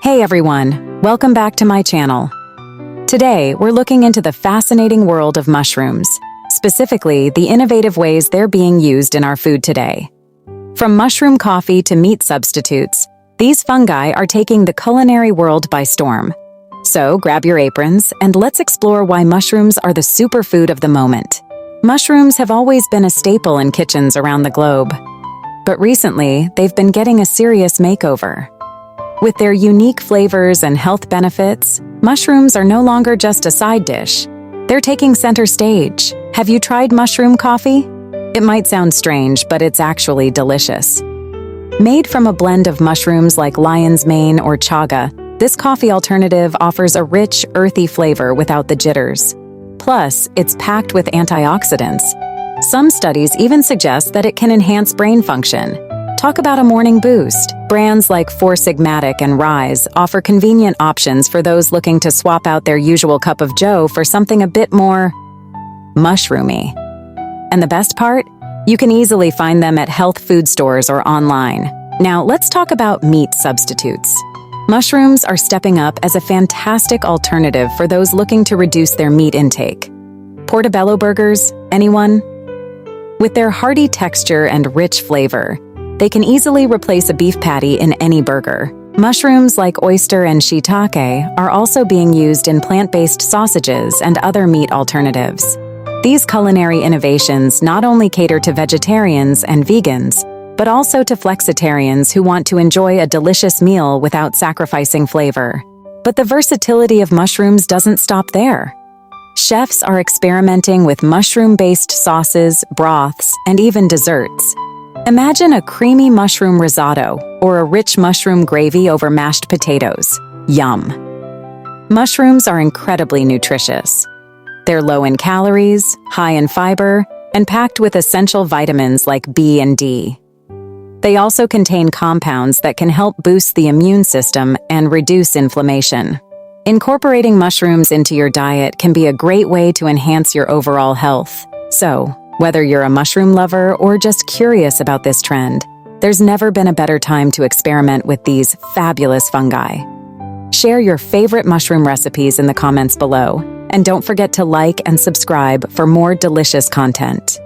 Hey everyone, welcome back to my channel. Today, we're looking into the fascinating world of mushrooms, specifically the innovative ways they're being used in our food today. From mushroom coffee to meat substitutes, these fungi are taking the culinary world by storm. So grab your aprons and let's explore why mushrooms are the superfood of the moment. Mushrooms have always been a staple in kitchens around the globe, but recently they've been getting a serious makeover. With their unique flavors and health benefits, mushrooms are no longer just a side dish. They're taking center stage. Have you tried mushroom coffee? It might sound strange, but it's actually delicious. Made from a blend of mushrooms like lion's mane or chaga, this coffee alternative offers a rich, earthy flavor without the jitters. Plus, it's packed with antioxidants. Some studies even suggest that it can enhance brain function. Talk about a morning boost. Brands like Four Sigmatic and Rise offer convenient options for those looking to swap out their usual cup of joe for something a bit more mushroomy. And the best part? You can easily find them at health food stores or online. Now, let's talk about meat substitutes. Mushrooms are stepping up as a fantastic alternative for those looking to reduce their meat intake. Portobello burgers, anyone? With their hearty texture and rich flavor, they can easily replace a beef patty in any burger. Mushrooms like oyster and shiitake are also being used in plant-based sausages and other meat alternatives. These culinary innovations not only cater to vegetarians and vegans, but also to flexitarians who want to enjoy a delicious meal without sacrificing flavor. But the versatility of mushrooms doesn't stop there. Chefs are experimenting with mushroom-based sauces, broths, and even desserts. Imagine a creamy mushroom risotto or a rich mushroom gravy over mashed potatoes. Yum! Mushrooms are incredibly nutritious. They're low in calories, high in fiber, and packed with essential vitamins like B and D. They also contain compounds that can help boost the immune system and reduce inflammation. Incorporating mushrooms into your diet can be a great way to enhance your overall health. So, whether you're a mushroom lover or just curious about this trend, there's never been a better time to experiment with these fabulous fungi. Share your favorite mushroom recipes in the comments below, and don't forget to like and subscribe for more delicious content.